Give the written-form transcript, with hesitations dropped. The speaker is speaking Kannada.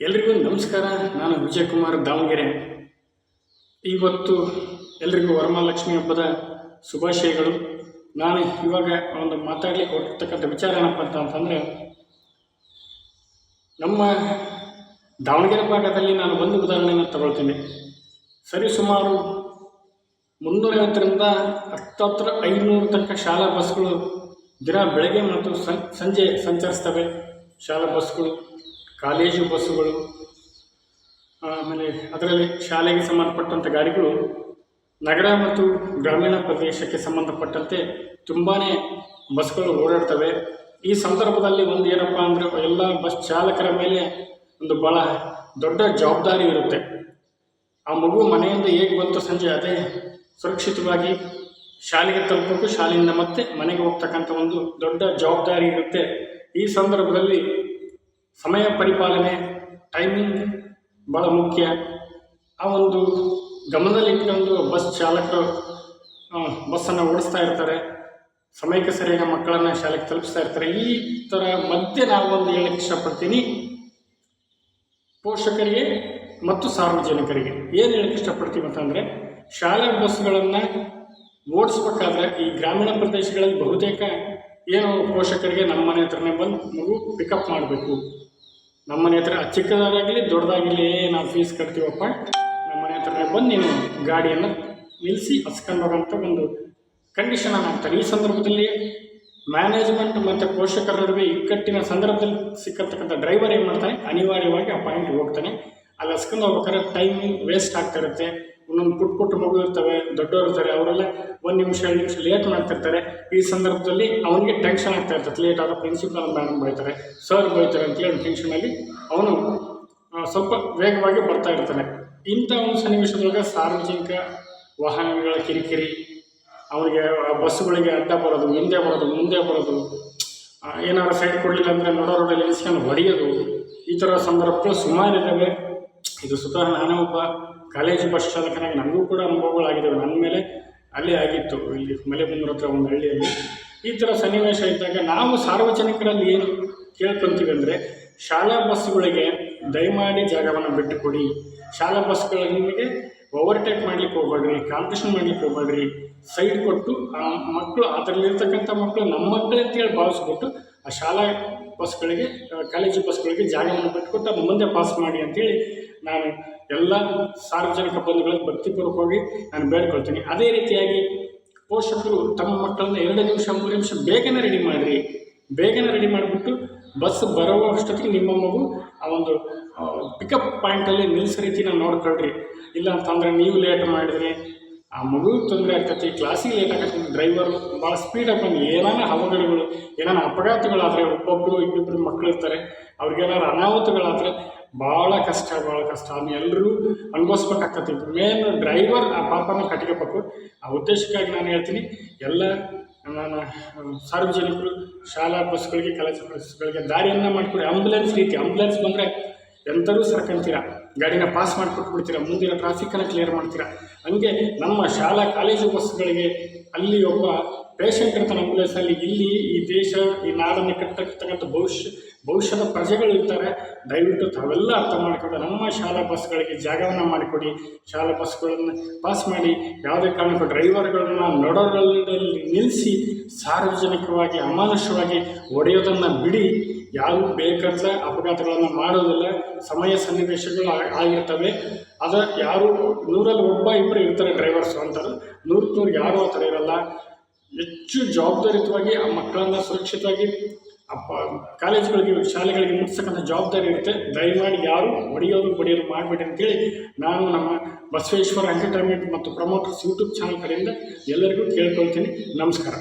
ಎಲ್ರಿಗೂ ನಮಸ್ಕಾರ. ನಾನು ವಿಜಯಕುಮಾರ್ ದಾವಣಗೆರೆ. ಇವತ್ತು ಎಲ್ರಿಗೂ ವರಮಹಾಲಕ್ಷ್ಮಿ ಹಬ್ಬದ ಶುಭಾಶಯಗಳು. ನಾನು ಇವಾಗ ಒಂದು ಮಾತಾಡಲಿಕ್ಕೆ ಹೊರತಕ್ಕಂಥ ವಿಚಾರ ಏನಪ್ಪ ಅಂತಂದರೆ, ನಮ್ಮ ದಾವಣಗೆರೆ ಭಾಗದಲ್ಲಿ ನಾನು ಒಂದು ಉದಾಹರಣೆಯನ್ನು ತಗೊಳ್ತೀನಿ. ಸರಿಸುಮಾರು 350ರಿಂದ ಹತ್ತತ್ರ 500 ತನಕ ಶಾಲಾ ಬಸ್ಗಳು ದಿನ ಬೆಳಗ್ಗೆ ಮತ್ತು ಸಂಜೆ ಸಂಚರಿಸ್ತವೆ. ಶಾಲಾ ಬಸ್ಗಳು, ಕಾಲೇಜು ಬಸ್ಸುಗಳು, ಆಮೇಲೆ ಅದರಲ್ಲಿ ಶಾಲೆಗೆ ಸಂಬಂಧಪಟ್ಟಂಥ ಗಾಡಿಗಳು ನಗರ ಮತ್ತು ಗ್ರಾಮೀಣ ಪ್ರದೇಶಕ್ಕೆ ಸಂಬಂಧಪಟ್ಟಂತೆ ತುಂಬಾ ಬಸ್ಗಳು ಓಡಾಡ್ತವೆ. ಈ ಸಂದರ್ಭದಲ್ಲಿ ಒಂದು ಏನಪ್ಪ ಅಂದರೆ, ಎಲ್ಲ ಬಸ್ ಚಾಲಕರ ಮೇಲೆ ಒಂದು ಭಾಳ ದೊಡ್ಡ ಜವಾಬ್ದಾರಿ ಇರುತ್ತೆ. ಆ ಮಗು ಮನೆಯಿಂದ ಹೇಗೆ ಬಂತು ಸಂಜೆ ಅದೇ ಸುರಕ್ಷಿತವಾಗಿ ಶಾಲೆಗೆ ತಲುಪಬೇಕು, ಶಾಲೆಯಿಂದ ಮತ್ತೆ ಮನೆಗೆ ಹೋಗ್ತಕ್ಕಂಥ ಒಂದು ದೊಡ್ಡ ಜವಾಬ್ದಾರಿ ಇರುತ್ತೆ. ಈ ಸಂದರ್ಭದಲ್ಲಿ ಸಮಯ ಪರಿಪಾಲನೆ, ಟೈಮಿಂಗ್ ಭಾಳ ಮುಖ್ಯ. ಆ ಒಂದು ಗಮನದಲ್ಲಿಟ್ಕೊಂಡು ಬಸ್ ಚಾಲಕರು ಬಸ್ಸನ್ನು ಓಡಿಸ್ತಾ ಇರ್ತಾರೆ, ಸಮಯಕ್ಕೆ ಸರಿಯಾಗಿ ಮಕ್ಕಳನ್ನು ಶಾಲೆಗೆ ತಲುಪಿಸ್ತಾ ಇರ್ತಾರೆ. ಈ ಥರ ಮಧ್ಯೆ ನಾವು ಒಂದು ಹೇಳಕ್ಕೆ ಇಷ್ಟಪಡ್ತೀನಿ, ಪೋಷಕರಿಗೆ ಮತ್ತು ಸಾರ್ವಜನಿಕರಿಗೆ ಏನು ಹೇಳಕ್ಕೆ ಇಷ್ಟಪಡ್ತೀವಿ ಅಂತಂದರೆ, ಶಾಲಾ ಬಸ್ಗಳನ್ನು ಓಡಿಸ್ಬೇಕಾದ್ರೆ ಈ ಗ್ರಾಮೀಣ ಪ್ರದೇಶಗಳಲ್ಲಿ ಬಹುತೇಕ ಏನು ಪೋಷಕರಿಗೆ ನಮ್ಮ ಮನೆ ಹತ್ರನೇ ಬಂದು ಮಗು ಪಿಕಪ್ ಮಾಡಬೇಕು. ನಮ್ಮ ಮನೆ ಹತ್ರ ಚಿಕ್ಕದಾಗಲಿ ದೊಡ್ಡದಾಗಲಿ ನಾವು ಫೀಸ್ ಕಟ್ತೀವಪ್ಪ, ನಮ್ಮ ಮನೆ ಹತ್ರನೇ ಬಂದು ನೀನು ಗಾಡಿಯನ್ನು ನಿಲ್ಲಿಸಿ ಹಸ್ಕೊಂಡು ಹೋಗೋಂಥ ಒಂದು ಕಂಡೀಷನನ್ನು ಹಾಕ್ತಾರೆ. ಈ ಸಂದರ್ಭದಲ್ಲಿ ಮ್ಯಾನೇಜ್ಮೆಂಟ್ ಮತ್ತು ಪೋಷಕರ ನಡುವೆ ಇಕ್ಕಟ್ಟಿನ ಸಂದರ್ಭದಲ್ಲಿ ಸಿಕ್ಕತಕ್ಕಂಥ ಡ್ರೈವರ್ ಏನು ಮಾಡ್ತಾನೆ, ಅನಿವಾರ್ಯವಾಗಿ ಆ ಪಾಯಿಂಟ್ಗೆ ಹೋಗ್ತಾನೆ. ಅಲ್ಲಿ ಹಸ್ಕೊಂಡು ಹೋಗ್ಬೇಕಾದ್ರೆ ಟೈಮಿಂಗ್ ವೇಸ್ಟ್ ಆಗ್ತಾ ಇರುತ್ತೆ. ಒಂದೊಂದು ಪುಟ್ಟ ಮಗು ಇರ್ತವೆ, ದೊಡ್ಡವರು ಇರ್ತಾರೆ, ಅವರೆಲ್ಲ 1 ನಿಮಿಷ 2 ನಿಮಿಷ ಲೇಟ್ ಮಾಡ್ತಿರ್ತಾರೆ. ಈ ಸಂದರ್ಭದಲ್ಲಿ ಅವನಿಗೆ ಟೆನ್ಷನ್ ಆಗ್ತಾ ಇರ್ತದೆ. ಲೇಟ್ ಆದ ಪ್ರಿನ್ಸಿಪಾಲ್ ಮೇಡಮ್ ಬೈತಾರೆ, ಸರ್ ಬೈತಾರೆ ಅಂತೇಳಿ ಟೆನ್ಷನಲ್ಲಿ ಅವನು ಸ್ವಲ್ಪ ವೇಗವಾಗಿ ಬರ್ತಾ ಇರ್ತಾನೆ. ಇಂಥ ಒಂದು ಸನ್ನಿವೇಶದೊಳಗೆ ಸಾರ್ವಜನಿಕ ವಾಹನಗಳ ಕಿರಿಕಿರಿ, ಅವನಿಗೆ ಬಸ್ಸುಗಳಿಗೆ ಅಡ್ಡ ಬರೋದು, ಹಿಂದೆ ಬರೋದು, ಮುಂದೆ ಬರೋದು, ಏನಾದ್ರು ಸೈಡ್ ಕೊಡಲಿಲ್ಲ ಅಂದರೆ ನೋಡೋರಲ್ಲಿ ನಿಲ್ಲಿಸ್ಕೊಂಡು ಹೊಡೆಯೋದು, ಈ ಥರ ಸಂದರ್ಭಗಳು ಸುಮಾರಿದ್ದಾವೆ. ಇದು ಸ್ವತಃ ನಾನೇ ಒಬ್ಬ ಕಾಲೇಜು ಬಸ್ ಚಾಲಕನಾಗಿ ನನಗೂ ಕೂಡ ಅನುಭವಗಳಾಗಿದ್ದಾವೆ. ನನ್ನ ಮೇಲೆ ಅಲ್ಲೇ ಆಗಿತ್ತು, ಇಲ್ಲಿ ಮಲೆಬೆನ್ನೂರ ಹತ್ರ ಒಂದು ಹಳ್ಳಿಯಲ್ಲಿ. ಈ ಥರ ಸನ್ನಿವೇಶ ಇದ್ದಾಗ ನಾವು ಸಾರ್ವಜನಿಕರಲ್ಲಿ ಏನು ಕೇಳ್ಕೊತೀವಿ ಅಂದರೆ, ಶಾಲಾ ಬಸ್ಸುಗಳಿಗೆ ದಯಮಾಡಿ ಜಾಗವನ್ನು ಬಿಟ್ಟುಕೊಡಿ. ಶಾಲಾ ಬಸ್ಗಳಿಗೆ ಓವರ್ಟೇಕ್ ಮಾಡಲಿಕ್ಕೆ ಹೋಗ್ಬೇಡ್ರಿ, ಕಾಂಪಿಟೇಷನ್ ಮಾಡಲಿಕ್ಕೆ ಹೋಗ್ಬೇಡ್ರಿ. ಸೈಡ್ ಕೊಟ್ಟು ಆ ಮಕ್ಕಳು, ಅದರಲ್ಲಿರ್ತಕ್ಕಂಥ ಮಕ್ಕಳು ನಮ್ಮ ಮಕ್ಕಳು ಅಂತೇಳಿ ಭಾವಿಸ್ಬಿಟ್ಟು ಆ ಶಾಲಾ ಬಸ್ಗಳಿಗೆ, ಕಾಲೇಜು ಬಸ್ಗಳಿಗೆ ಜಾಗವನ್ನು ಬಿಟ್ಟುಕೊಟ್ಟು ಅದು ಮುಂದೆ ಪಾಸ್ ಮಾಡಿ ಅಂತೇಳಿ ನಾನು ಎಲ್ಲ ಸಾರ್ವಜನಿಕ ಬಂಧುಗಳಿಗೆ ಭಕ್ತಿಪೂರ್ವಕವಾಗಿ ನಾನು ಬೇಡ್ಕೊಳ್ತೀನಿ. ಅದೇ ರೀತಿಯಾಗಿ ಪೋಷಕರು ತಮ್ಮ ಮಕ್ಕಳನ್ನ 2 ನಿಮಿಷ 3 ನಿಮಿಷ ಬೇಗನೆ ರೆಡಿ ಮಾಡಿಬಿಟ್ಟು ಬಸ್ ಬರುವಷ್ಟೊತ್ತಿಗೆ ನಿಮ್ಮ ಮಗು ಆ ಒಂದು ಪಿಕಪ್ ಪಾಯಿಂಟಲ್ಲಿ ನಿಲ್ಲಿಸೋ ರೀತಿ ನಾವು ನೋಡ್ಕೊಳ್ರಿ. ಇಲ್ಲ ಅಂತಂದರೆ ನೀವು ಲೇಟ್ ಮಾಡಿದ್ರೆ ಆ ಮಗು ತೊಂದರೆ ಆಗ್ತೈತಿ, ಕ್ಲಾಸಿಗೆ ಲೇಟ್ ಆಗತ್ತೆ. ಡ್ರೈವರು ಭಾಳ ಸ್ಪೀಡಾಗಿ ಬಂದು ಏನಾನ ಅವಘಡಗಳು, ಏನಾನ ಅಪಘಾತಗಳಾದರೆ, ಒಬ್ಬೊಬ್ಬರು ಇಬ್ಬಿಬ್ಬರು ಮಕ್ಕಳು ಇರ್ತಾರೆ, ಅವ್ರಿಗೇನಾದ್ರು ಅನಾಹುತಗಳಾದರೆ ಭಾಳ ಕಷ್ಟ. ಅದನ್ನ ಎಲ್ಲರೂ ಅನುಭವಿಸ್ಬೇಕಾಗ್ತೈತಿ. ಮೇನ್ ಡ್ರೈವರ್ ಆ ಪಾಪನ ಕಟ್ಕೋಬೇಕು. ಆ ಉದ್ದೇಶಕ್ಕಾಗಿ ನಾನು ಹೇಳ್ತೀನಿ, ಎಲ್ಲ ನಾನು ಸಾರ್ವಜನಿಕರು ಶಾಲಾ ಬಸ್ಗಳಿಗೆ, ಕಾಲೇಜು ಬಸ್ಗಳಿಗೆ ದಾರಿಯನ್ನು ಮಾಡಿಕೊಡಿ. ಆಂಬುಲೆನ್ಸ್ ಬಂದರೆ ಎಂಥರೂ ಸರ್ಕಂತೀರ, ಗಾಡಿನ ಪಾಸ್ ಮಾಡಿಕೊಟ್ಬಿಡ್ತೀರ, ಮುಂದಿನ ಟ್ರಾಫಿಕ್ಕನ್ನು ಕ್ಲಿಯರ್ ಮಾಡ್ತೀರಾ. ಹಂಗೆ ನಮ್ಮ ಶಾಲಾ ಕಾಲೇಜು ಬಸ್ಗಳಿಗೆ ಅಲ್ಲಿ ಒಬ್ಬ ಪೇಷಂಟ್ ಇರ್ತಾನೆ ಆಂಬುಲೆನ್ಸಲ್ಲಿ. ಇಲ್ಲಿ ಈ ದೇಶ, ಈ ನಾಡನ್ನು ಕಟ್ಟತಕ್ಕಂಥ ಭವಿಷ್ಯದ ಪ್ರಜೆಗಳು ಇರ್ತಾರೆ. ದಯವಿಟ್ಟು ತಾವೆಲ್ಲ ಅರ್ಥ ಮಾಡಿಕೊಂಡು ನಮ್ಮ ಶಾಲಾ ಬಸ್ಗಳಿಗೆ ಜಾಗವನ್ನು ಮಾಡಿಕೊಡಿ. ಶಾಲಾ ಬಸ್ಗಳನ್ನು ಪಾಸ್ ಮಾಡಿ. ಯಾವುದೇ ಕಾರಣಕ್ಕೂ ಡ್ರೈವರ್ಗಳನ್ನ ನಡೋರಲ್ಲಿ ನಿಲ್ಲಿಸಿ ಸಾರ್ವಜನಿಕವಾಗಿ ಅಮಾನುಷವಾಗಿ ಹೊಡೆಯೋದನ್ನು ಬಿಡಿ. ಯಾರು ಬೇಕಾದ ಅಪಘಾತಗಳನ್ನು ಮಾಡೋದಿಲ್ಲ. ಸಮಯ ಸನ್ನಿವೇಶಗಳು ಆಗಿರ್ತವೆ. ಅದು ಯಾರು 100ರಲ್ಲಿ 1-2 ಇರ್ತಾರೆ ಡ್ರೈವರ್ಸು ಅಂತಾರೆ, 100 ಯಾರೂ ಆ ಥರ ಇರಲ್ಲ. ಹೆಚ್ಚು ಜವಾಬ್ದಾರಿಯುತವಾಗಿ ಆ ಮಕ್ಕಳನ್ನು ಸುರಕ್ಷಿತವಾಗಿ ಕಾಲೇಜುಗಳಿಗೆ, ಶಾಲೆಗಳಿಗೆ ಮುಟ್ಟಿಸ್ತಕ್ಕಂಥ ಜವಾಬ್ದಾರಿ ಇರುತ್ತೆ. ದಯಮಾಡಿ ಯಾರು ಹೊಡೆಯೋದು ಮಾಡಬೇಡಿ ಅಂತೇಳಿ ನಾನು ನಮ್ಮ ಬಸವೇಶ್ವರ ಎಂಟರ್ಟೈನ್ಮೆಂಟ್ ಮತ್ತು ಪ್ರಮೋಟರ್ಸ್ ಯೂಟ್ಯೂಬ್ ಚಾನಲ್ ಕಡೆಯಿಂದ ಎಲ್ಲರಿಗೂ ಕೇಳ್ಕೊಳ್ತೀನಿ. ನಮಸ್ಕಾರ.